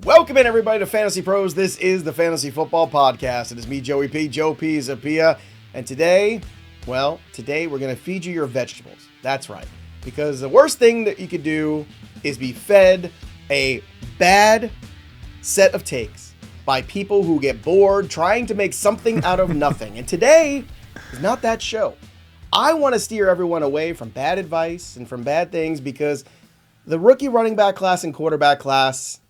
Welcome in, everybody, to Fantasy Pros. This is the Fantasy Football Podcast. It is me, Joey P, Joe Pisapia, and today we're going to feed you your vegetables. That's right, because the worst thing that you could do is be fed a bad set of takes by people who get bored trying to make something out of nothing. And today is not that show. I want to steer everyone away from bad advice and from bad things because the rookie running back class and quarterback class,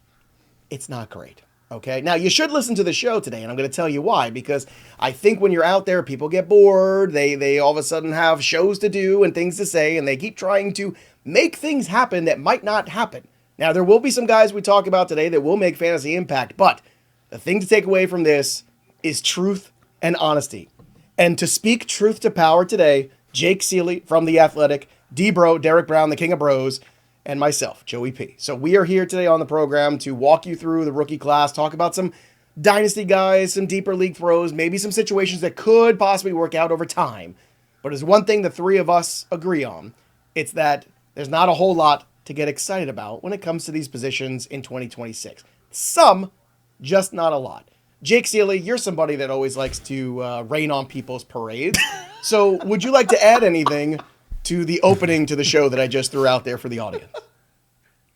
it's not great, okay? Now, you should listen to the show today, and I'm going to tell you why, because I think when you're out there, people get bored, they all of a sudden have shows to do and things to say, and they keep trying to make things happen that might not happen. Now, there will be some guys we talk about today that will make fantasy impact, but the thing to take away from this is truth and honesty. And to speak truth to power today, Jake Ciely from The Athletic, D-Bro, Derek Brown, the King of Bros, and myself, Joey P. So we are here today on the program to walk you through the rookie class, talk about some Dynasty guys, some deeper league throws, maybe some situations that could possibly work out over time. But there's one thing the three of us agree on. It's that there's not a whole lot to get excited about when it comes to these positions in 2026. Some, just not a lot. Jake Ciely, you're somebody that always likes to rain on people's parades. So would you like to add anything to the opening to the show that I just threw out there for the audience?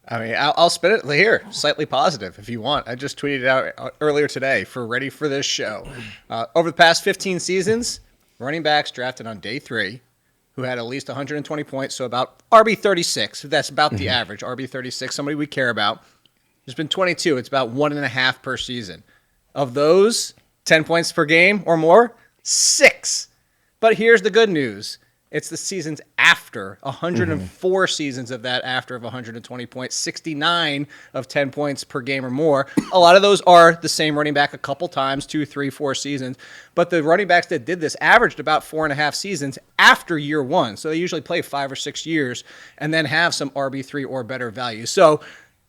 I mean, I'll spin it here, slightly positive if you want. I just tweeted out earlier today for ready for this show. Over the past 15 seasons, running backs drafted on day 3 who had at least 120 points, so about RB 36. That's about the average, RB 36, somebody we care about. There's been 22. It's about 1.5 per season. Of those, 10 points per game or more, 6. But here's the good news. It's the seasons after, 104 seasons of that after of 120 points, 69 of 10 points per game or more. A lot of those are the same running back a couple times, 2, 3, 4 seasons. But the running backs that did this averaged about 4.5 seasons after year 1. So they usually play 5 or 6 years and then have some RB3 or better value. So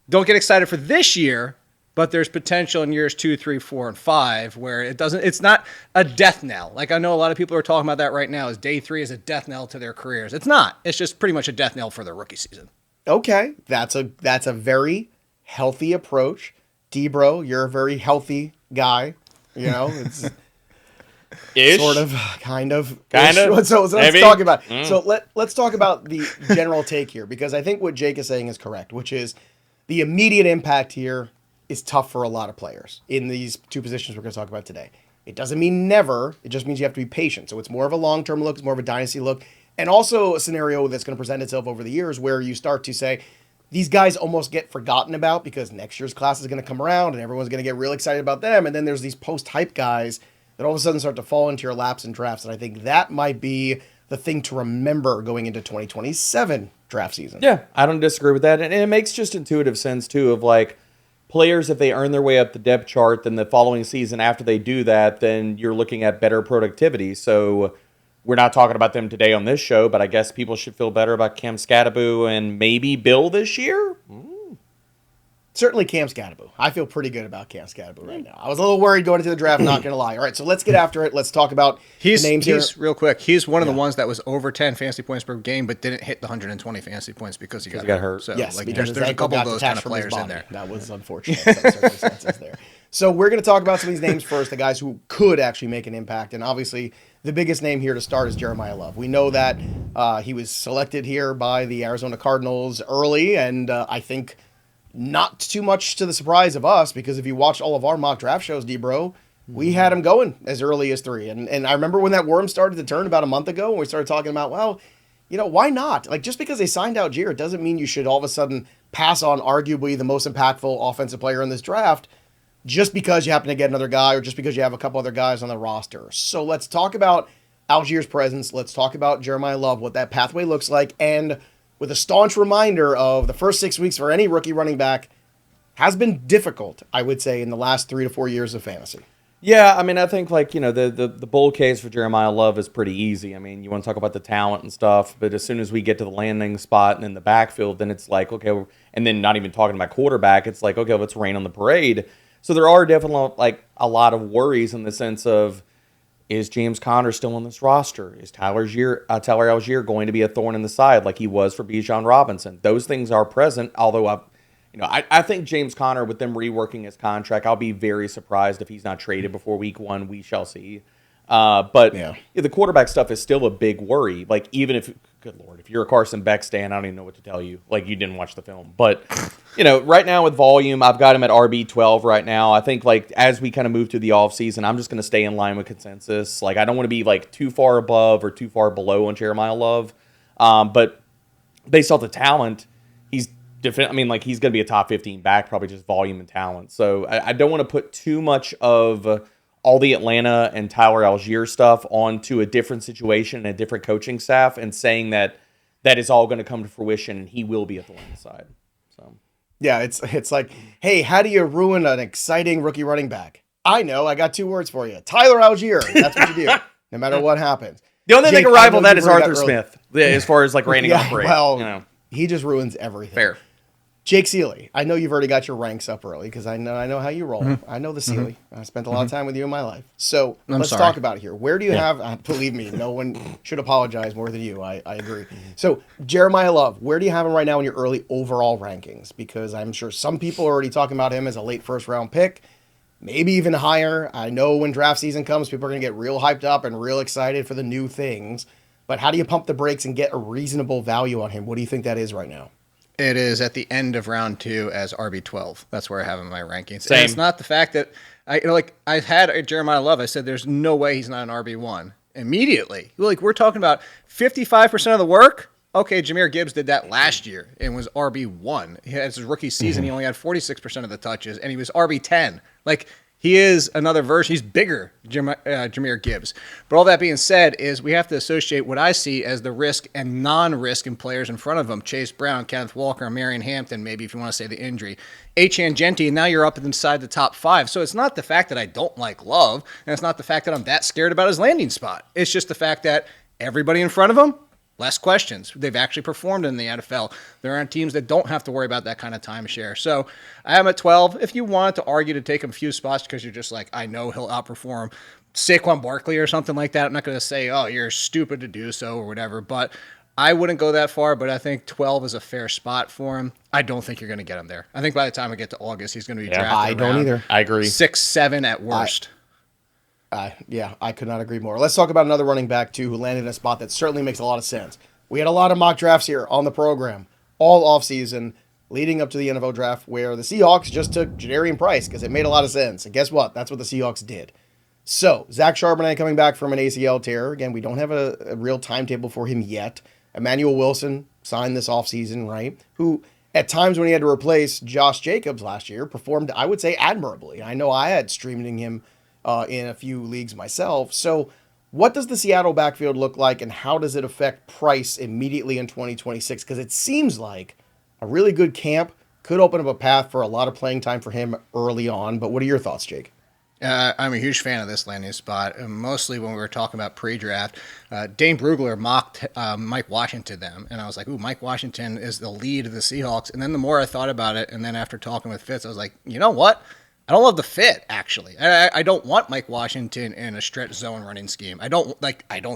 don't get excited for this year, but there's potential in years 2, 3, 4, and 5 where it's not a death knell. Like I know a lot of people are talking about that right now, as day 3 is a death knell to their careers. It's not. It's just pretty much a death knell for their rookie season. Okay, that's a very healthy approach. D-Bro, you're a very healthy guy. You know, it's sort of, kind of. So let's talk about. So let's talk about the general take here, because I think what Jake is saying is correct, which is the immediate impact here is tough for a lot of players in these two positions we're going to talk about today. It doesn't mean never. It just means you have to be patient. So it's more of a long-term look. It's more of a dynasty look. And also a scenario that's going to present itself over the years where you start to say, these guys almost get forgotten about because next year's class is going to come around and everyone's going to get really excited about them. And then there's these post-hype guys that all of a sudden start to fall into your laps and drafts. And I think that might be the thing to remember going into 2027 draft season. Yeah, I don't disagree with that. And it makes just intuitive sense, too, of like, players, if they earn their way up the depth chart, then the following season after they do that, then you're looking at better productivity. So we're not talking about them today on this show, but I guess people should feel better about Cam Scatterbo and maybe Bill this year. Certainly Cam Scatterbo. I feel pretty good about Cam Scatterbo right now. I was a little worried going into the draft, not going to lie. All right, so let's get after it. Let's talk about the names here. Real quick, he's one of the ones that was over 10 fantasy points per game, but didn't hit the 120 fantasy points because he got hurt. So, yes, like, there's a couple of those kind of players in there. That was unfortunate. Some circumstances there. So we're going to talk about some of these names first, the guys who could actually make an impact. And obviously, the biggest name here to start is Jeremiyah Love. We know that he was selected here by the Arizona Cardinals early, and I think not too much to the surprise of us, because if you watch all of our mock draft shows, D-Bro, we had him going as early as 3. And I remember when that worm started to turn about a month ago, and we started talking about, well, you know, why not? Like, just because they signed Algier, it doesn't mean you should all of a sudden pass on arguably the most impactful offensive player in this draft just because you happen to get another guy or just because you have a couple other guys on the roster. So let's talk about Algier's presence. Let's talk about Jeremiyah Love, what that pathway looks like, and with a staunch reminder of the first 6 weeks for any rookie running back has been difficult, I would say, in the last 3 to 4 years of fantasy. Yeah, I mean, I think, like, you know, the bull case for Jeremiyah Love is pretty easy. I mean, you want to talk about the talent and stuff, but as soon as we get to the landing spot and in the backfield, then it's like, okay, and then not even talking about quarterback, it's like, okay, let's rain on the parade. So there are definitely, like, a lot of worries in the sense of, is James Conner still on this roster? Is Tyler Algier going to be a thorn in the side like he was for Bijan Robinson? Those things are present, although I think James Conner, with them reworking his contract, I'll be very surprised if he's not traded before week 1. We shall see. But the quarterback stuff is still a big worry. Like, even if, good Lord, if you're a Carson Beck stan, I don't even know what to tell you. Like, you didn't watch the film. But, right now with volume, I've got him at RB12 right now. I think, like, as we kind of move through the offseason, I'm just going to stay in line with consensus. Like, I don't want to be, like, too far above or too far below on Jeremiyah Love. But based off the talent, he's going to be a top 15 back, probably just volume and talent. So I don't want to put too much of all the Atlanta and Tyler Algier stuff onto a different situation and a different coaching staff and saying that is all going to come to fruition and he will be at the line side. So yeah, it's like, hey, how do you ruin an exciting rookie running back? I know, I got 2 words for you. Tyler Algier. That's what you do, no matter what happens. The only thing that can rival that is Arthur Smith, as far as like rating off rate. Well, he just ruins everything. Fair. Jake Ciely, I know you've already got your ranks up early because I know how you roll. Mm-hmm. I know the Ciely. I spent a lot of time with you in my life. So let's talk about it here. Where do you have, believe me, no one should apologize more than you. I agree. So Jeremiyah Love, where do you have him right now in your early overall rankings? Because I'm sure some people are already talking about him as a late first round pick, maybe even higher. I know when draft season comes, people are going to get real hyped up and real excited for the new things. But how do you pump the brakes and get a reasonable value on him? What do you think that is right now? It is at the end of round 2 as RB12. That's where I have him in my rankings. Same. And it's not the fact that I had Jeremiyah Love. I said there's no way he's not an RB1 immediately. Like, we're talking about 55% of the work. Okay, Jahmyr Gibbs did that last year and was RB1. He had his rookie season. He only had 46% of the touches, and he was RB10. Like, he is another version. He's bigger, Jahmyr Gibbs. But all that being said is we have to associate what I see as the risk and non-risk in players in front of him. Chase Brown, Kenneth Walker, Marion Hampton, maybe if you want to say the injury. Achane Genti, and now you're up inside the top 5. So it's not the fact that I don't like Love, and it's not the fact that I'm that scared about his landing spot. It's just the fact that everybody in front of him, less questions. They've actually performed in the NFL. There aren't teams that don't have to worry about that kind of timeshare. So I have him at 12. If you wanted to argue to take him a few spots because you're just like, I know he'll outperform Saquon Barkley or something like that, I'm not going to say, oh, you're stupid to do so or whatever. But I wouldn't go that far, but I think 12 is a fair spot for him. I don't think you're going to get him there. I think by the time we get to August, he's going to be drafted I don't either. I agree. 6, 7 at worst. I could not agree more. Let's talk about another running back, too, who landed in a spot that certainly makes a lot of sense. We had a lot of mock drafts here on the program all offseason leading up to the NFL draft where the Seahawks just took Jadarian Price because it made a lot of sense. And guess what? That's what the Seahawks did. So, Zach Charbonnet coming back from an ACL tear. Again, we don't have a real timetable for him yet. Emmanuel Wilson signed this offseason, right? Who, at times when he had to replace Josh Jacobs last year, performed, I would say, admirably. I know I had streaming him in a few leagues myself. So, what does the Seattle backfield look like, and how does it affect Price immediately in 2026? Because it seems like a really good camp could open up a path for a lot of playing time for him early on. But what are your thoughts, Jake? I'm a huge fan of this landing spot. Mostly when we were talking about pre-draft, Dane Brugler mocked Mike Washington them, and I was like, ooh, Mike Washington is the lead of the Seahawks. And then the more I thought about it, and then after talking with Fitz, I was like, you know what? I don't love the fit, actually. I don't want Mike Washington in a stretch zone running scheme. I don't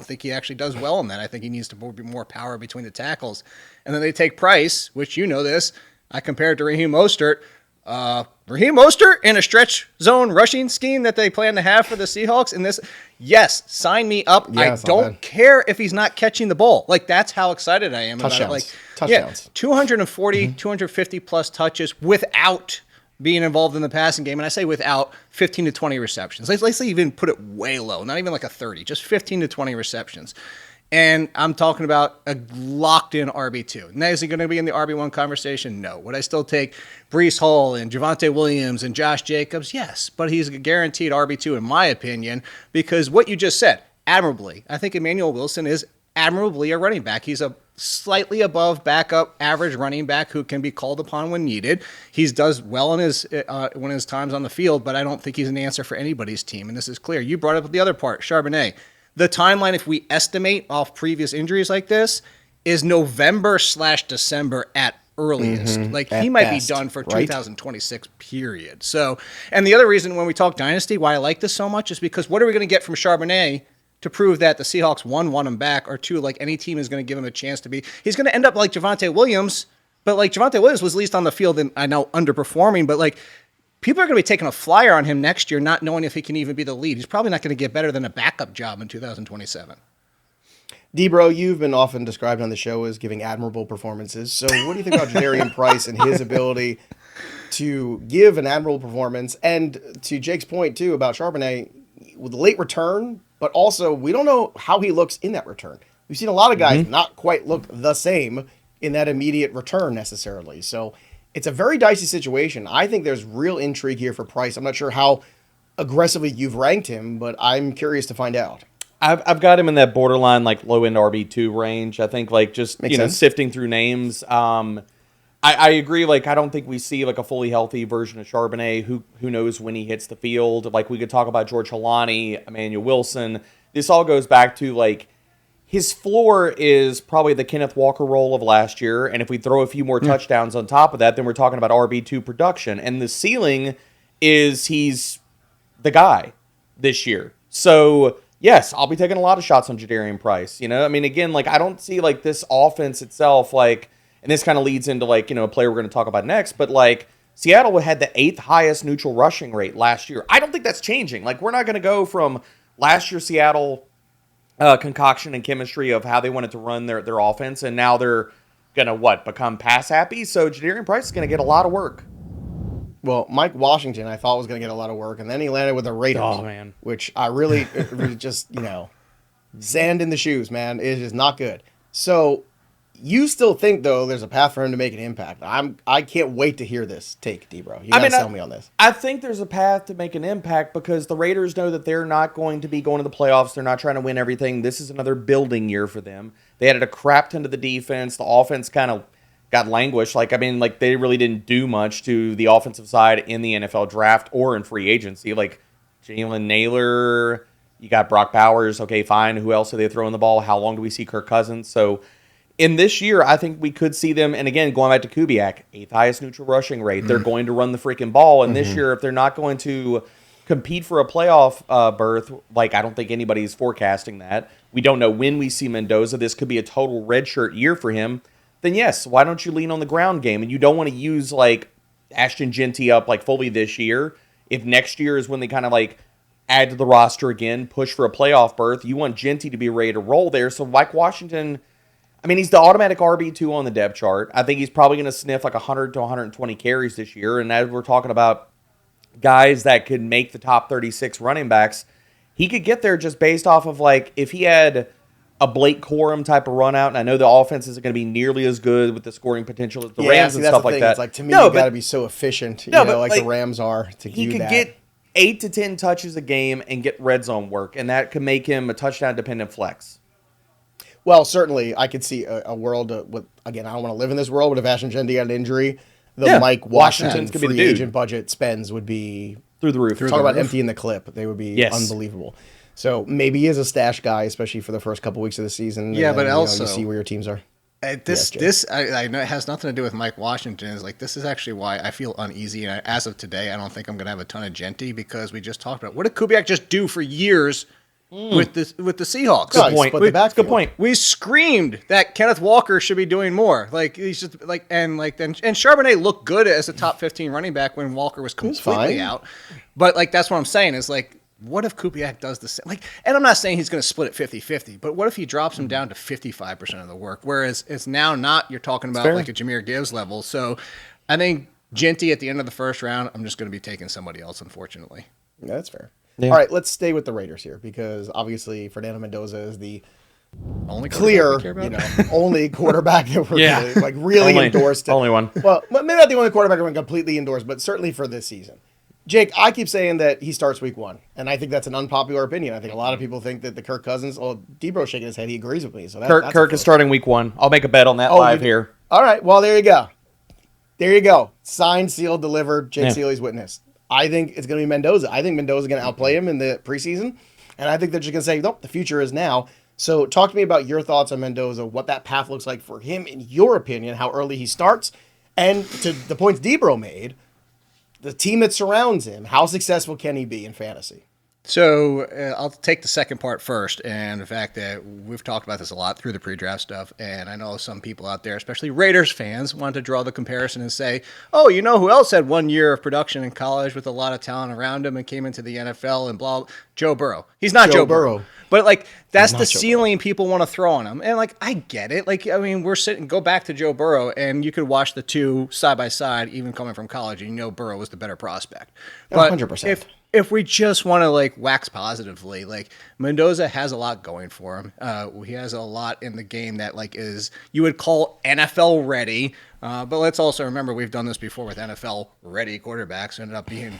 think he actually does well in that. I think he needs to be more power between the tackles. And then they take Price, which you know this. I compared to Raheem Mostert. Raheem Mostert in a stretch zone rushing scheme that they plan to have for the Seahawks in this. Yes, sign me up. Yeah, I don't care if he's not catching the ball. Like, that's how excited I am Touchdowns. about it. Like, Touchdowns. Yeah, 240, 250 plus touches without being involved in the passing game, and I say without 15 to 20 receptions. Let's even put it way low, not even like a 30, just 15 to 20 receptions. And I'm talking about a locked-in RB2. Now, is he going to be in the RB1 conversation? No. Would I still take Breece Hall and Javonte Williams and Josh Jacobs? Yes, but he's a guaranteed RB2 in my opinion because what you just said, admirably. I think Emmanuel Wilson is admirably a running back. He's a slightly above backup average running back who can be called upon when needed. He does well in his when his time's on the field, but I don't think he's an answer for anybody's team, and this is clear. You brought up the other part, Charbonnet. The timeline, if we estimate off previous injuries like this, is November/December at earliest. Like, At he might best, be done for right? 2026, period. So, and the other reason when we talk Dynasty, why I like this so much is because what are we going to get from Charbonnet to prove that the Seahawks, one, want him back, or two, like any team is going to give him a chance to be. He's going to end up like Javonte Williams, But like Javonte Williams was least on the field and I know underperforming, but like people are going to be taking a flyer on him next year, not knowing if he can even be the lead. He's probably not going to get better than a backup job in 2027. D-Bro, you've been often described on the show as giving admirable performances. So what do you think about Jadarian Price and his ability to give an admirable performance? And to Jake's point, too, about Charbonnet, with a late return, but also we don't know how he looks in that return. We've seen a lot of guys not quite look the same in that immediate return necessarily. So it's a very dicey situation. I think there's real intrigue here for Price. I'm not sure how aggressively you've ranked him, but I'm curious to find out. I've got him in that borderline, like, low-end RB2 range. I think, like, just, Makes sense. sifting through names. I agree, like, I don't think we see, like, a fully healthy version of Charbonnet. Who knows when he hits the field. Like, we could talk about George Halani, Emmanuel Wilson. This all goes back to, like, his floor is probably the Kenneth Walker role of last year. And if we throw a few more touchdowns on top of that, then we're talking about RB2 production. And the ceiling is he's the guy this year. So... yes, I'll be taking a lot of shots on Jadarian Price. I mean, again, like, I don't see, like, this offense itself, like, and this kind of leads into, like, a player we're going to talk about next, but, like, Seattle had the 8th highest neutral rushing rate last year. I don't think that's changing. Like, we're not going to go from last year's Seattle concoction and chemistry of how they wanted to run their offense, and now they're going to, become pass happy? So Jadarian Price is going to get a lot of work. Well, Mike Washington, I thought was going to get a lot of work, and then he landed with the Raiders. Oh, man. Which I really just, sand in the shoes, man. It is not good. So you still think, though, there's a path for him to make an impact. I can't wait to hear this take, D-Bro. You got to sell me on this. I think there's a path to make an impact because the Raiders know that they're not going to be going to the playoffs. They're not trying to win everything. This is another building year for them. They added a crap ton to the defense. The offense kind of got languished. They really didn't do much to the offensive side in the NFL draft or in free agency. Like, Jalen Naylor, you got Brock Bowers. Okay, fine. Who else are they throwing the ball? How long do we see Kirk Cousins? So, in this year, I think we could see them, and again, going back to Kubiak, 8th highest neutral rushing rate. They're going to run the freaking ball. And this year, if they're not going to compete for a playoff berth, like, I don't think anybody's forecasting that. We don't know when we see Mendoza. This could be a total redshirt year for him. Then yes, why don't you lean on the ground game? And you don't want to use, like, Ashton Genty up, like, fully this year. If next year is when they kind of, like, add to the roster again, push for a playoff berth, you want Genty to be ready to roll there. So Mike Washington, I mean, he's the automatic RB2 on the depth chart. I think he's probably going to sniff like 100 to 120 carries this year. And as we're talking about guys that could make the top 36 running backs, he could get there just based off of, like, if he had a Blake Corum type of run out, and I know the offense isn't going to be nearly as good with the scoring potential as the Rams and stuff like that. It's like, to me, you got to be so efficient, like the Rams are to do that. He could get 8 to 10 touches a game and get red zone work, and that could make him a touchdown-dependent flex. Well, certainly, I could see a world with, again, I don't want to live in this world, but if Ashton Genty got an injury, Mike Washington free agent budget spends would be through the roof. Talk about emptying the clip. They would be unbelievable. So maybe he is a stash guy, especially for the first couple weeks of the season. Yeah, but also you see where your teams are. I know it has nothing to do with Mike Washington. Is like, this is actually why I feel uneasy. And as of today, I don't think I'm going to have a ton of Genty because we just talked about what did Kubiak just do for years with the Seahawks. Good point. Good point. We screamed that Kenneth Walker should be doing more. Like, he's just and Charbonnet looked good as a top 15 running back when Walker was completely out. But like, that's what I'm saying is like, what if Kubiak does the same? Like, and I'm not saying he's going to split it 50-50, but what if he drops him down to 55% of the work? Whereas it's now not, you're talking about like a Jahmyr Gibbs level. So I think Genty at the end of the first round, I'm just going to be taking somebody else, unfortunately. Yeah, that's fair. Yeah. All right, let's stay with the Raiders here because obviously Fernando Mendoza is the only clear, only quarterback that we're really endorsed. Only one. Well, maybe not the only quarterback we're completely endorsed, but certainly for this season. Jake, I keep saying that he starts week 1, and I think that's an unpopular opinion. I think a lot of people think that the Kirk Cousins, D-Bro shaking his head, he agrees with me. So Kirk is starting week 1. I'll make a bet on that live here. All right, well, there you go. There you go. Signed, sealed, delivered, Jake Ciely's witness. I think it's going to be Mendoza. I think Mendoza's going to outplay him in the preseason, and I think they're just going to say, nope, the future is now. So talk to me about your thoughts on Mendoza, what that path looks like for him, in your opinion, how early he starts, and to the points D-Bro made, the team that surrounds him, how successful can he be in fantasy? So I'll take the second part first, and the fact that we've talked about this a lot through the pre-draft stuff, and I know some people out there, especially Raiders fans, want to draw the comparison and say, oh, you know who else had 1 year of production in college with a lot of talent around him and came into the NFL and blah, Joe Burrow. He's not Joe Burrow. But, like, that's the ceiling people want to throw on him. And, like, I get it. Like, I mean, go back to Joe Burrow, and you could watch the two side by side, even coming from college, and you know Burrow was the better prospect. But 100%. If we just want to like wax positively, like Mendoza has a lot going for him. He has a lot in the game that like is you would call NFL ready. But let's also remember we've done this before with NFL ready quarterbacks. Ended up being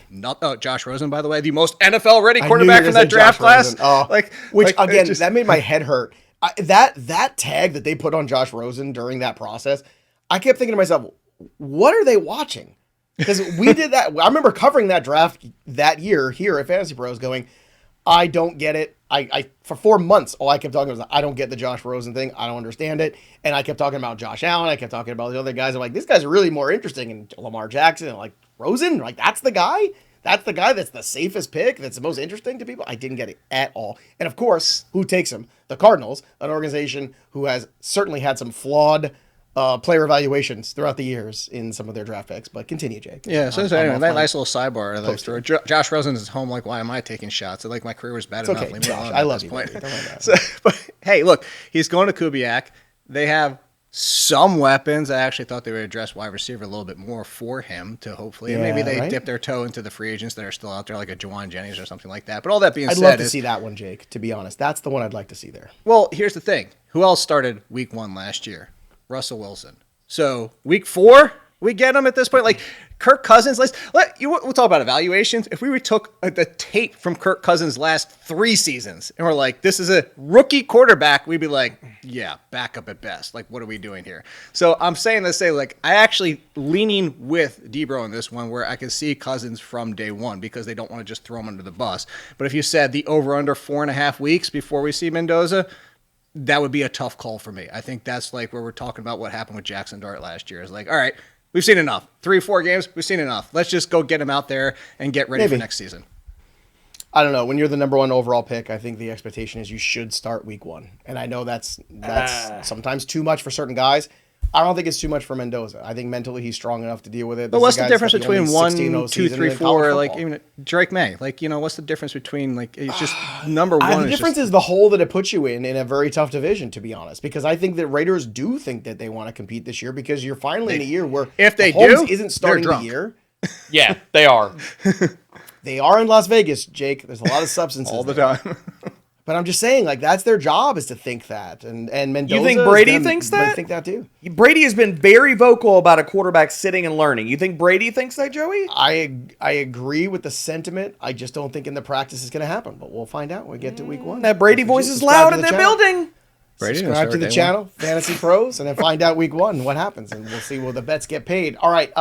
Josh Rosen, by the way, the most NFL ready quarterback from that draft class. That made my head hurt. That tag that they put on Josh Rosen during that process, I kept thinking to myself, what are they watching? Because we did that. I remember covering that draft that year here at Fantasy Pros going, I don't get it. I for 4 months, all I kept talking about was, I don't get the Josh Rosen thing. I don't understand it. And I kept talking about Josh Allen. I kept talking about the other guys. I'm like, this guy's really more interesting. And Lamar Jackson, and like Rosen, like that's the guy. That's the guy that's the safest pick. That's the most interesting to people. I didn't get it at all. And of course, who takes him? The Cardinals, an organization who has certainly had some flawed player evaluations throughout the years in some of their draft picks, but continue, Jake. Yeah, so anyway, that nice little sidebar. Like, Josh Rosen is home. Like, why am I taking shots? Like, my career was bad enough. Okay, Josh, I love you. But hey, look, he's going to Kubiak. They have some weapons. I actually thought they would address wide receiver a little bit more for him to hopefully, and maybe they dip their toe into the free agents that are still out there, like a Jawan Jennings or something like that. But all that being said, I'd love to see that one, Jake. To be honest, that's the one I'd like to see there. Well, here's the thing: who else started Week 1 last year? Russell Wilson. So week 4, we get him at this point. Like Kirk Cousins, we'll talk about evaluations. If we took the tape from Kirk Cousins' last 3 seasons and we're like, this is a rookie quarterback, we'd be like, yeah, backup at best. Like, what are we doing here? So I'm saying to say, like, I actually leaning with Debro in this one where I can see Cousins from day one because they don't want to just throw him under the bus. But if you said the over under 4.5 weeks before we see Mendoza, that would be a tough call for me. I think that's like where we're talking about what happened with Jackson Dart last year. It's like, all right, we've seen enough. 3-4 games, we've seen enough. Let's just go get him out there and get ready for next season. I don't know. When you're the number 1 overall pick, I think the expectation is you should start week 1. And I know that's sometimes too much for certain guys. I don't think it's too much for Mendoza. I think mentally he's strong enough to deal with it. But what's the difference between 1, 2, 3, 4, like even Drake May? Like, you know, what's the difference between like it's just number 1? The difference is the hole that it puts you in a very tough division, to be honest. Because I think that Raiders do think that they want to compete this year because you're finally in a year where if they Mahomes isn't starting the year. Yeah, they are. They are in Las Vegas, Jake. There's a lot of substances all the time. But I'm just saying, like, that's their job is to think that. And Mendoza... You think Brady thinks that? I think that, too. Brady has been very vocal about a quarterback sitting and learning. You think Brady thinks that, Joey? I agree with the sentiment. I just don't think in the practice it's going to happen. But we'll find out when we get to week 1. That Brady voice is loud in the building. Subscribe to the channel, Fantasy Pros, and then find out week 1 what happens. And we'll see where the bets get paid. All right.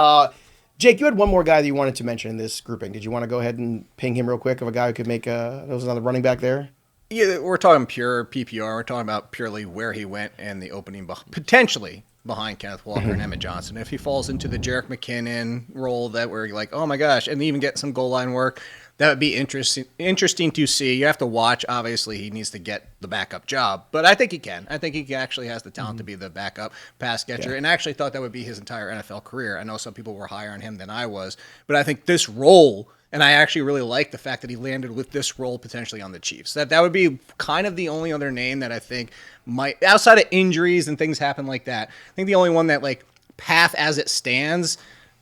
Jake, you had one more guy that you wanted to mention in this grouping. Did you want to go ahead and ping him real quick of a guy who could make there was another running back there? Yeah, we're talking pure PPR. We're talking about purely where he went and the opening, potentially behind Kenneth Walker and Emmett Johnson. If he falls into the Jerick McKinnon role that we're like, oh my gosh, and even get some goal line work, that would be interesting to see. You have to watch. Obviously, he needs to get the backup job, but I think he can. I think he actually has the talent to be the backup pass catcher, and I actually thought that would be his entire NFL career. I know some people were higher on him than I was, but I think this role. And I actually really like the fact that he landed with this role potentially on the Chiefs. That would be kind of the only other name that I think might, outside of injuries and things happen like that, I think the only one that, like, path as it stands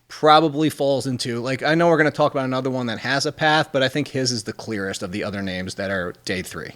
probably falls into, like, I know we're going to talk about another one that has a path, but I think his is the clearest of the other names that are day 3.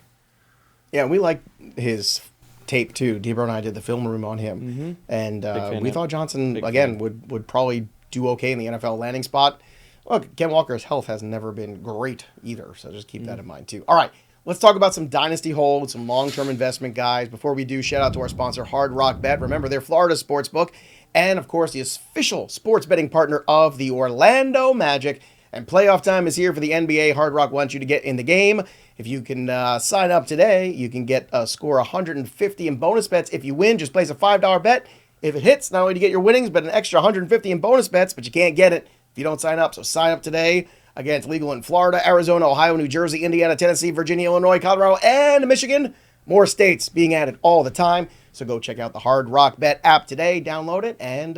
Yeah, we like his tape, too. Debro and I did the film room on him. And we thought Johnson, again, would probably do okay in the NFL landing spot. Look, Ken Walker's health has never been great either, so just keep that in mind, too. All right, let's talk about some dynasty holds, some long-term investment guys. Before we do, shout out to our sponsor, Hard Rock Bet. Remember, they're Florida's sportsbook and, of course, the official sports betting partner of the Orlando Magic. And playoff time is here for the NBA. Hard Rock wants you to get in the game. If you can sign up today, you can get score 150 in bonus bets. If you win, just place a $5 bet. If it hits, not only do you get your winnings, but an extra 150 in bonus bets, but you can't get it if you don't sign up. So sign up today. Again, it's legal in Florida, Arizona, Ohio, New Jersey, Indiana, Tennessee, Virginia, Illinois, Colorado, and Michigan. More states being added all the time. So go check out the Hard Rock Bet app today. Download it, and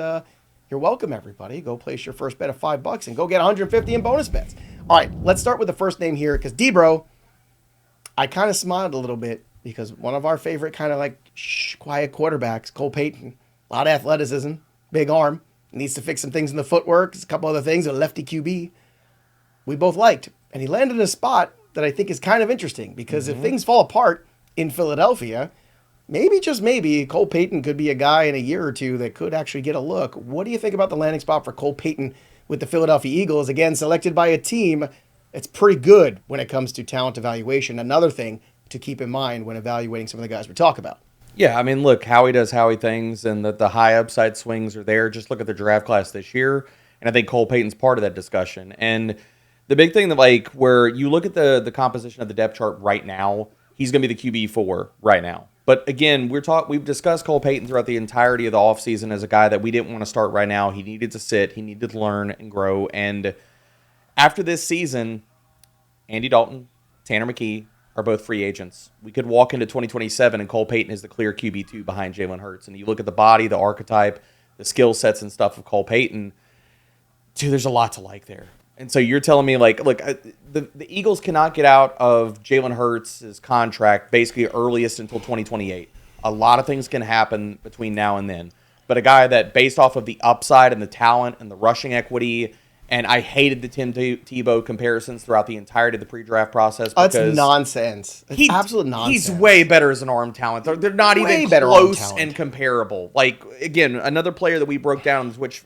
you're welcome, everybody. Go place your first bet of $5 and go get 150 in bonus bets. All right, let's start with the first name here because Debro, I kind of smiled a little bit because one of our favorite kind of like quiet quarterbacks, Cole Payton, a lot of athleticism, big arm, needs to fix some things in the footwork, a couple other things, a lefty QB. We both liked, and he landed in a spot that I think is kind of interesting because if things fall apart in Philadelphia, maybe, just maybe, Cole Payton could be a guy in a year or two that could actually get a look. What do you think about the landing spot for Cole Payton with the Philadelphia Eagles, again, selected by a team that's pretty good when it comes to talent evaluation? Another thing to keep in mind when evaluating some of the guys we talk about. Yeah, I mean, look, Howie does Howie things, and the high upside swings are there. Just look at the draft class this year, and I think Cole Payton's part of that discussion. And the big thing that, like, where you look at the composition of the depth chart right now, he's going to be the QB4 right now. But again, we've discussed Cole Payton throughout the entirety of the offseason as a guy that we didn't want to start right now. He needed to sit. He needed to learn and grow. And after this season, Andy Dalton, Tanner McKee are both free agents. We could walk into 2027 and Cole Payton is the clear QB2 behind Jalen Hurts. And you look at the body, the archetype, the skill sets and stuff of Cole Payton, dude, there's a lot to like there. And so you're telling me, like, look, the Eagles cannot get out of Jalen Hurts' contract basically earliest until 2028. A lot of things can happen between now and then. But a guy that, based off of the upside and the talent and the rushing equity, and I hated the Tim Tebow comparisons throughout the entirety of the pre-draft process. That's nonsense. It's absolute nonsense. He's way better as an arm talent. They're not way even better close and comparable. Like, again, another player that we broke down, which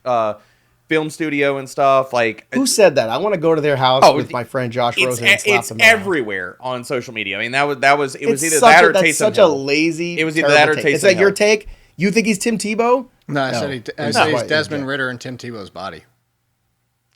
film studio and stuff. Like, who said that? I want to go to their house with my friend Josh Rosen and slap them down. It's everywhere on social media. I mean, it was either that's that or Taysom Hill. Such a lazy. It was either that or Taysom Hill. Is that your take? You think he's Tim Tebow? No, I said he's Desmond Ritter and Tim Tebow's body.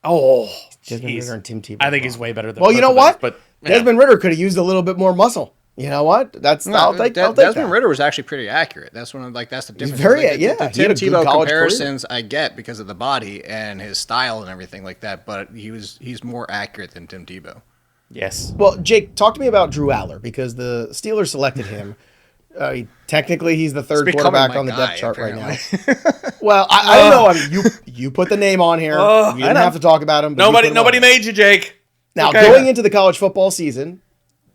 Oh, Desmond Ritter and Tim Tebow. I think he's way better than. Well, you know what? But Desmond Ritter could have used a little bit more muscle. You know what? I'll take Desmond Ritter was actually pretty accurate. That's when that's the difference. The Tim Tebow comparisons I get because of the body and his style and everything like that, but he's more accurate than Tim Tebow. Yes. Well, Jake, talk to me about Drew Allar because the Steelers selected him. Technically, he's the third quarterback on the depth chart apparently. right now. Well, I don't know. I mean, you put the name on here. You didn't have to talk about him. Nobody made you, Jake. Now, going into the college football season,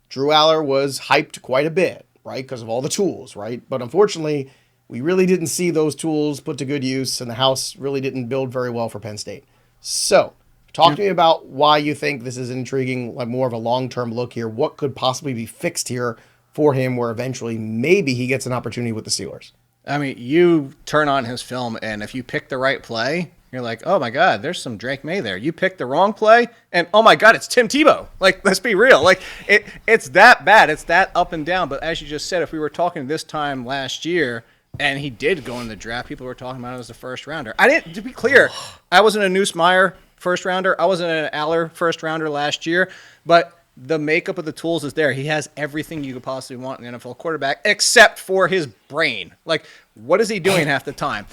Drew Allar was hyped quite a bit, right, because of all the tools, right? But unfortunately, we really didn't see those tools put to good use, and the house really didn't build very well for Penn State. So, talk to me about why you think this is intriguing, like more of a long-term look here. What could possibly be fixed here for him where eventually maybe he gets an opportunity with the Steelers? I mean, you turn on his film, and if you pick the right play, you're like, oh, my God, there's some Drake May there. You pick the wrong play, and, oh, my God, it's Tim Tebow. Like, let's be real. Like, it's that bad. It's that up and down. But as you just said, if we were talking this time last year and he did go in the draft, people were talking about him as the first rounder. To be clear, I wasn't a Neusmeyer first rounder. I wasn't an Allar first rounder last year. But the makeup of the tools is there. He has everything you could possibly want in an NFL quarterback except for his brain. Like, what is he doing half the time?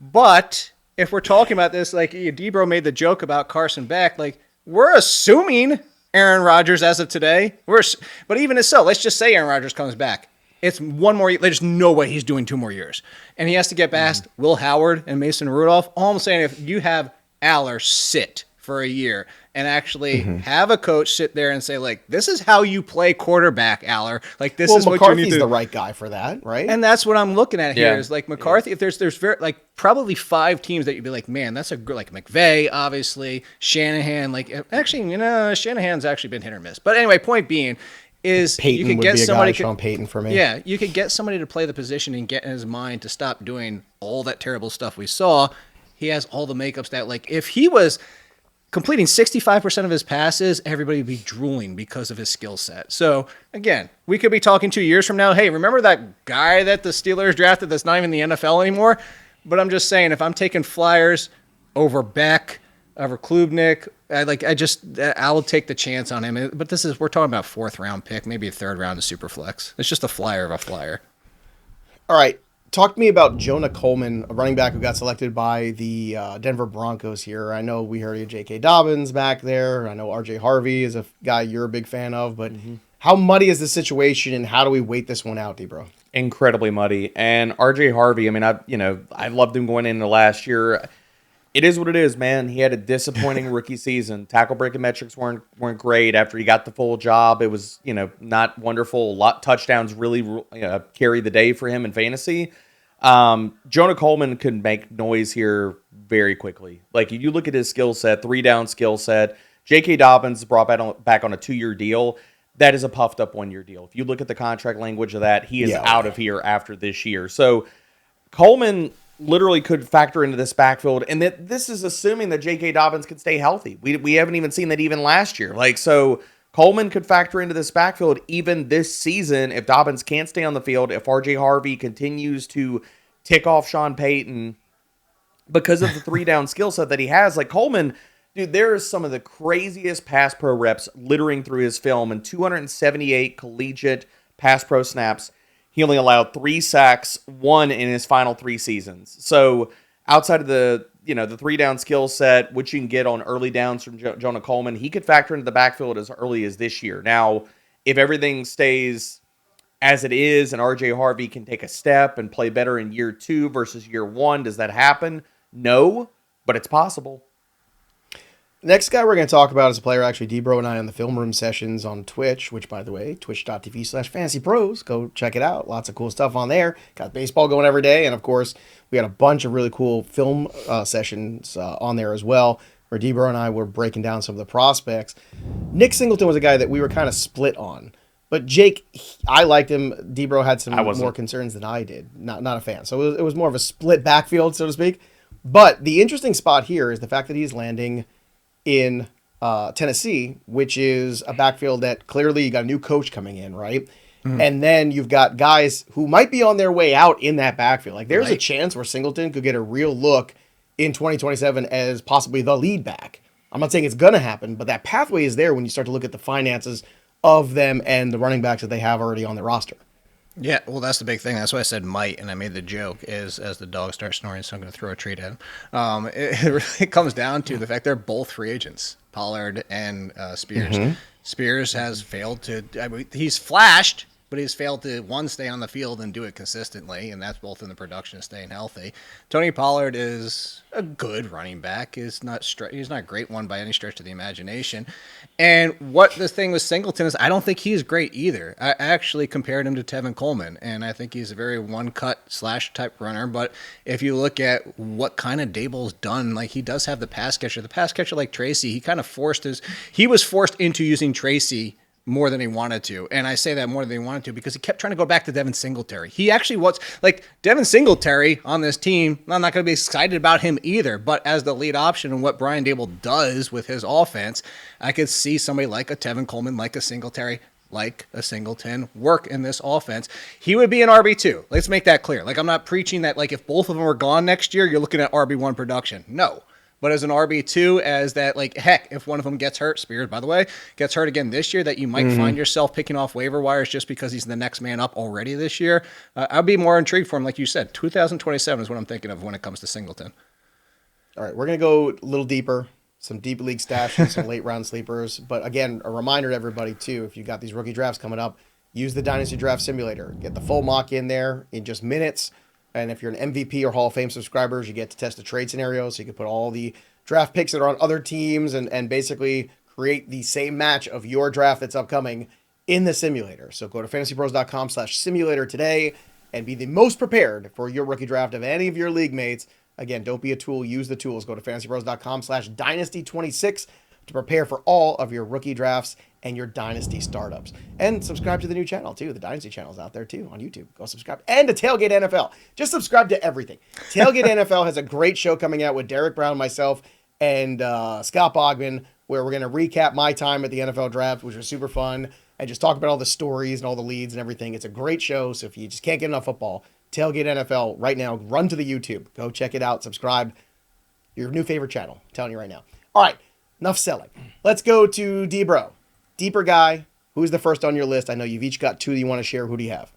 But if we're talking about this, like Debro made the joke about Carson Beck, like we're assuming Aaron Rodgers as of today. But even as so, let's just say Aaron Rodgers comes back. It's one more year. There's no way he's doing 2 more years. And he has to get past Will Howard and Mason Rudolph. All I'm saying, if you have Allar sit for a year and actually have a coach sit there and say, like, this is how you play quarterback, Allar. Like, this is what you need to do. McCarthy's the right guy for that, right? And that's what I'm looking at here is, like, McCarthy, if there's very, like, probably 5 teams that you'd be like, man, that's a good, like, McVay, obviously, Shanahan, like, actually, Shanahan's actually been hit or miss. But anyway, point being is Payton you could get somebody. Sean Payton for me. Yeah, you could get somebody to play the position and get in his mind to stop doing all that terrible stuff we saw. He has all the makeups that, like, if he was completing 65% of his passes, everybody would be drooling because of his skill set. So, again, we could be talking 2 years from now, hey, remember that guy that the Steelers drafted that's not even in the NFL anymore? But I'm just saying, if I'm taking flyers over Beck, over Klubnik, I will take the chance on him. But we're talking about 4th round pick, maybe a 3rd round of super flex. It's just a flyer of a flyer. All right. Talk to me about Jonah Coleman, a running back who got selected by the Denver Broncos here. I know we heard of J.K. Dobbins back there. I know R.J. Harvey is a guy you're a big fan of. But how muddy is the situation, and how do we wait this one out, D-Bro? Incredibly muddy. And R.J. Harvey, I mean, I loved him going into last year. It is what it is, man. He had a disappointing rookie season. Tackle breaking metrics weren't great after he got the full job. It was, not wonderful. A lot touchdowns really carried the day for him in fantasy. Jonah Coleman could make noise here very quickly. Like, you look at his skill set, 3-down skill set. J.K. Dobbins brought back on a 2-year deal. That is a puffed up 1-year deal. If you look at the contract language of that, he is out of here after this year. So Coleman literally could factor into this backfield, and this is assuming that J.K. Dobbins could stay healthy. We haven't even seen that even last year. So Coleman could factor into this backfield even this season if Dobbins can't stay on the field, if R.J. Harvey continues to tick off Sean Payton because of the 3-down skill set that he has. Like, Coleman, dude, there is some of the craziest pass pro reps littering through his film, and 278 collegiate pass pro snaps. He only allowed 3 sacks, 1 in his final 3 seasons. So outside of the 3-down skill set, which you can get on early downs from Jonah Coleman, he could factor into the backfield as early as this year. Now, if everything stays as it is and R.J. Harvey can take a step and play better in year 2 versus year 1, does that happen? No, but it's possible. Next guy we're going to talk about is a player, actually, D-Bro and I on the film room sessions on Twitch, which, by the way, twitch.tv/FantasyPros. Go check it out. Lots of cool stuff on there. Got baseball going every day. And, of course, we got a bunch of really cool film sessions on there as well, where D-Bro and I were breaking down some of the prospects. Nick Singleton was a guy that we were kind of split on. But Jake, I liked him. D-Bro had some more concerns than I did. Not a fan. So it was more of a split backfield, so to speak. But the interesting spot here is the fact that he's landing in Tennessee, which is a backfield that clearly you got a new coach coming in, right? Mm-hmm. And then you've got guys who might be on their way out in that backfield. Like, there's a chance where Singleton could get a real look in 2027 as possibly the lead back. I'm not saying it's going to happen, but that pathway is there when you start to look at the finances of them and the running backs that they have already on their roster. Yeah, well, that's the big thing. That's why I said might, and I made the joke is as the dog starts snoring, so I'm going to throw a treat at him. It really comes down to the fact they're both free agents, Pollard and Spears. Mm-hmm. Spears has failed to he's flashed, but he's failed to, one, stay on the field and do it consistently, and that's both in the production and staying healthy. Tony Pollard is a good running back. He's not a great one by any stretch of the imagination. And what the thing with Singleton is, I don't think he's great either. I actually compared him to Tevin Coleman, and I think he's a very one-cut slash type runner. But if you look at what kind of Daboll's done, like, he does have the pass catcher. The pass catcher like Tracy, he was forced into using Tracy more than he wanted to. And I say that more than he wanted to because he kept trying to go back to Devin Singletary. He actually was, like, Devin Singletary on this team, I'm not going to be excited about him either, but as the lead option and what Brian Daboll does with his offense, I could see somebody like a Tevin Coleman, like a Singletary, like a Singleton work in this offense. He would be an RB2. Let's make that clear. Like, I'm not preaching that, like, if both of them are gone next year, you're looking at RB1 production. No. But as an RB2, as that, like, heck, if one of them gets hurt, Spears, by the way, gets hurt again this year, that you might find yourself picking off waiver wires just because he's the next man up already this year, I'd be more intrigued for him, like you said. 2027 is what I'm thinking of when it comes to Singleton. All right, we're going to go a little deeper, some deep league stashes, some late-round sleepers. But, again, a reminder to everybody, too, if you got these rookie drafts coming up, use the Dynasty Draft Simulator. Get the full mock in there in just minutes. And if you're an MVP or Hall of Fame subscribers, you get to test the trade scenario, so you can put all the draft picks that are on other teams and basically create the same match of your draft that's upcoming in the simulator. So go to fantasypros.com/simulator today and be the most prepared for your rookie draft of any of your league mates. Again, don't be a tool, use the tools. Go to fantasypros.com/dynasty26 to prepare for all of your rookie drafts and your Dynasty startups. And subscribe to the new channel, too. The Dynasty channel's out there, too, on YouTube. Go subscribe. And to Tailgate NFL. Just subscribe to everything. Tailgate NFL has a great show coming out with Derek Brown, myself, and Scott Bogman, where we're going to recap my time at the NFL Draft, which was super fun, and just talk about all the stories and all the leads and everything. It's a great show, so if you just can't get enough football, Tailgate NFL right now, run to the YouTube. Go check it out. Subscribe. Your new favorite channel. I'm telling you right now. All right. Enough selling. Let's go to D-Bro. Deeper guy. Who's the first on your list? I know you've each got two that you want to share. Who do you have?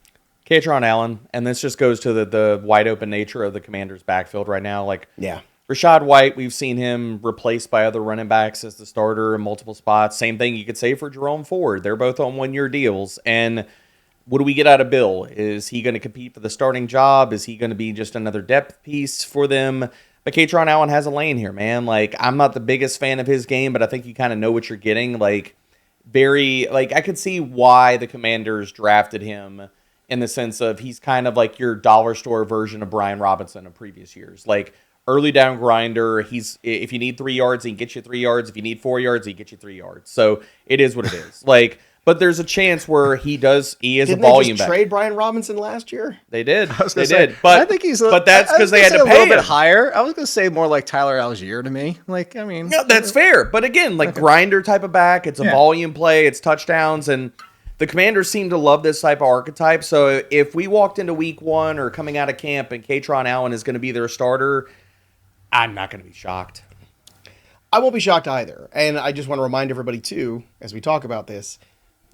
Kaytron Allen, and this just goes to the wide open nature of the Commanders' backfield right now. Like, Yeah. Rashad White, we've seen him replaced by other running backs as the starter in multiple spots. Same thing you could say for Jerome Ford. They're both on 1-year deals. And what do we get out of Bill? Is he going to compete for the starting job? Is he going to be just another depth piece for them? But Kaytron Allen has a lane here, man. Like, I'm not the biggest fan of his game, but I think you kind of know what you're getting. Like, I could see why the Commanders drafted him in the sense of he's kind of like your dollar store version of Brian Robinson of previous years. Like, early down grinder. If you need 3 yards, he can get you 3 yards. If you need 4 yards, he can get you 3 yards. So it is what it is. Like, but there's a chance where he is Didn't a volume they just back. trade Brian Robinson last year? They did. They did. But I think but that's because they had to a pay little bit him. higher. I was going to say more like Tyler Algier to me. Like, I mean, No, that's fair. But again, like grinder type of back, it's a volume play, it's touchdowns, and the Commanders seem to love this type of archetype. So if we walked into week 1 or coming out of camp and Kaytron Allen is going to be their starter, I'm not going to be shocked. I won't be shocked either. And I just want to remind everybody, too, as we talk about this,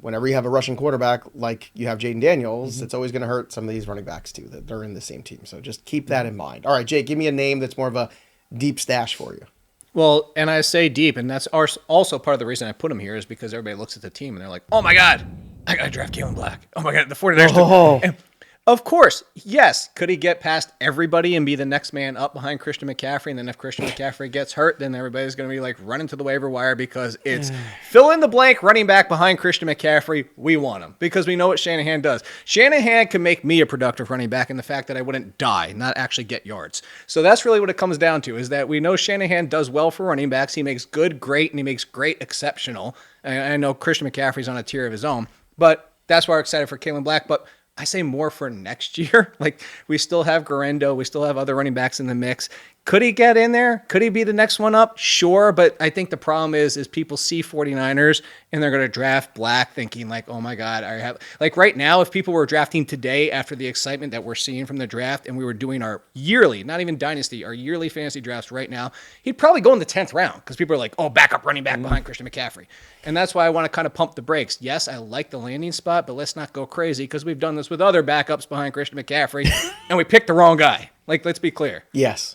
whenever you have a Russian quarterback like you have Jaden Daniels, it's always going to hurt some of these running backs, too, that they're in the same team. So just keep that in mind. All right, Jake, give me a name that's more of a deep stash for you. well, and I say deep, and that's also part of the reason I put him here is because everybody looks at the team and they're like, oh my God, I got to draft Kaelon Black. Oh my God, the 49ers. Oh. And of course, yes. Could he get past everybody and be the next man up behind Christian McCaffrey? And then if Christian McCaffrey gets hurt, then everybody's going to be like running to the waiver wire because it's fill in the blank running back behind Christian McCaffrey. We want him because we know what Shanahan does. Shanahan can make me a productive running back in the fact that I wouldn't die, not actually get yards. So that's really what it comes down to is that we know Shanahan does well for running backs. He makes good, great, and he makes great exceptional. And I know Christian McCaffrey's on a tier of his own, but that's why we're excited for Kaelon Black. But I say more for next year. Like, we still have Garendo. We still have other running backs in the mix. Could he get in there? Could he be the next one up? Sure, but I think the problem is people see 49ers and they're going to draft Black thinking like, oh my God, I have like right now, if people were drafting today after the excitement that we're seeing from the draft and we were doing our yearly, not even dynasty, our yearly fantasy drafts right now, he'd probably go in the 10th round because people are like, oh, backup running back behind Christian McCaffrey. And that's why I want to kind of pump the brakes. Yes, I like the landing spot, but let's not go crazy because we've done this with other backups behind Christian McCaffrey and we picked the wrong guy. Like, let's be clear. Yes.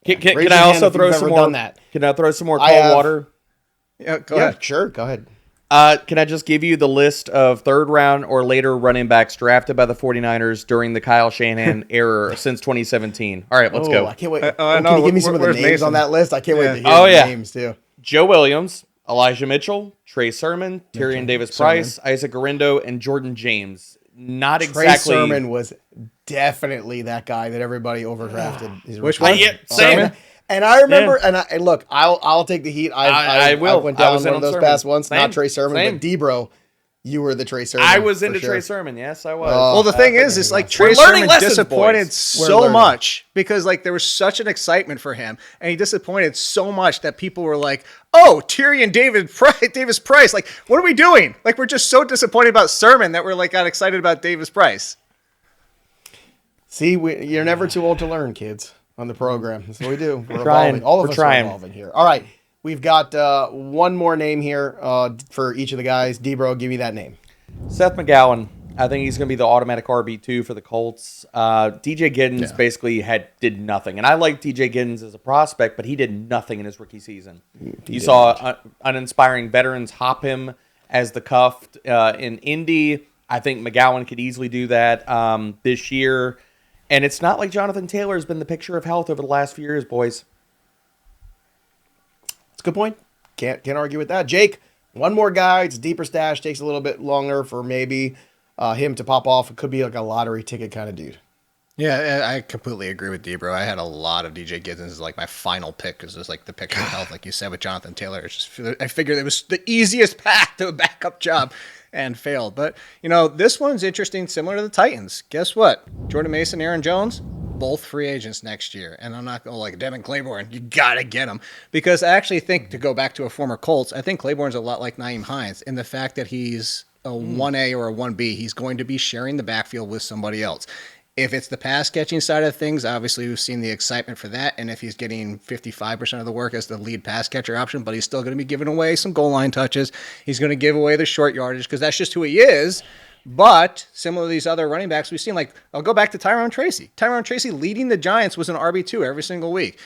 Can I also throw some more? Can I throw some more cold water? Yeah, go ahead. Sure. Go ahead. Can I just give you the list of 3rd round or later running backs drafted by the 49ers during the Kyle Shanahan era since 2017? All right, let's go. I can't wait. I know. Can you give me some of the Where's names Mason? on that list? I can't wait to hear Oh, the yeah. names, too. Joe Williams, Elijah Mitchell, Trey Sermon, Tyrion Davis-Price, Isaac Garendo, and Jordan James. Not Trey exactly. Sermon was definitely that guy that everybody overdrafted. Which one? Same. And I remember, and look, I'll take the heat. I will. I went down I was one in of those on past Sermon. ones. Same. Not Trey Sermon, Same. but Debro. You were the Trey Sermon. I was for into sure. Trey Sermon. Yes, I was. Well, the thing is, it's like Trey We're learning Sermon lessons, disappointed boys. We're so learning. much because like there was such an excitement for him, and he disappointed so much that people were like, "Oh, Tyrion Davis Price, like what are we doing? Like we're just so disappointed about Sermon that we're like got excited about Davis Price." See, you're never too old to learn, kids, on the program. That's what we do. We're trying. evolving. All of We're us trying. are evolving here. All right. We've got one more name here for each of the guys. Debro, give me that name. Seth McGowan. I think he's going to be the automatic RB2 for the Colts. DJ Giddens basically did nothing. And I like DJ Giddens as a prospect, but he did nothing in his rookie season. You saw uninspiring veterans hop him as the cuff in Indy. I think McGowan could easily do that this year. And it's not like Jonathan Taylor has been the picture of health over the last few years, boys. That's a good point. Can't argue with that. Jake, one more guy. It's a deeper stash. Takes a little bit longer for maybe him to pop off. It could be like a lottery ticket kind of dude. Yeah, I completely agree with Debro. I had a lot of DJ Giddens as like my final pick because it's like the picture of health, like you said with Jonathan Taylor. It's just I figured it was the easiest path to a backup job and failed. But you know, this one's interesting, similar to the Titans. Guess what? Jordan Mason, Aaron Jones, both free agents next year, and I'm not going like Devin Claiborne. You gotta get him because I actually think to go back to a former Colts, I think Claiborne's a lot like Nyheim Hines in the fact that he's a 1A or a 1B. He's going to be sharing the backfield with somebody else. If it's the pass catching side of things, obviously we've seen the excitement for that. And if he's getting 55% of the work as the lead pass catcher option, but he's still going to be giving away some goal line touches. He's going to give away the short yardage because that's just who he is. But similar to these other running backs, we've seen, like, I'll go back to Tyrone Tracy. Tyrone Tracy leading the Giants was an RB2 every single week.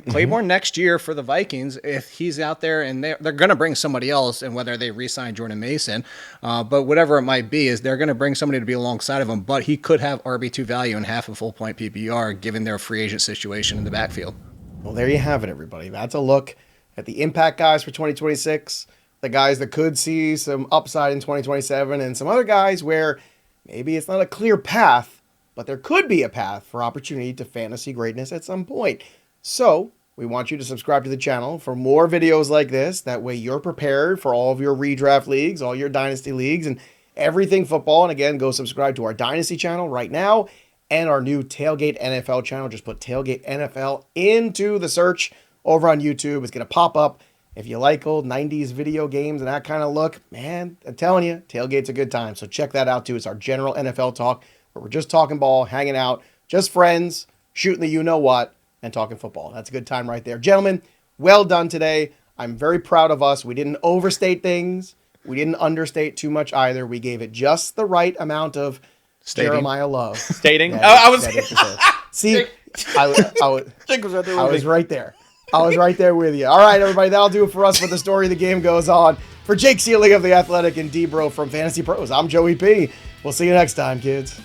Claiborne next year for the Vikings, if he's out there, and they're going to bring somebody else, and whether they re-sign Jordan Mason, but whatever it might be, is they're going to bring somebody to be alongside of him, but he could have RB2 value and half a full point PPR given their free agent situation in the backfield. Well, there you have it, everybody. That's a look at the impact guys for 2026. The guys that could see some upside in 2027, and some other guys where maybe it's not a clear path, but there could be a path for opportunity to fantasy greatness at some point. So we want you to subscribe to the channel for more videos like this. That way you're prepared for all of your redraft leagues, all your dynasty leagues, and everything football. And again, go subscribe to our dynasty channel right now and our new Tailgate NFL channel. Just put Tailgate NFL into the search over on YouTube. It's going to pop up. If you like old 90s video games and that kind of look, man, I'm telling you, Tailgate's a good time. So check that out too. It's our general NFL talk where we're just talking ball, hanging out, just friends, shooting the you-know-what, and talking football. That's a good time right there. Gentlemen, well done today. I'm very proud of us. We didn't overstate things. We didn't understate too much either. We gave it just the right amount of Jeremiyah love. Stating? I was right there. I was right there with you. All right, everybody, that'll do it for us. But the story of the game goes on. For Jake Ciely of The Athletic and D-Bro from Fantasy Pros, I'm Joey P. We'll see you next time, kids.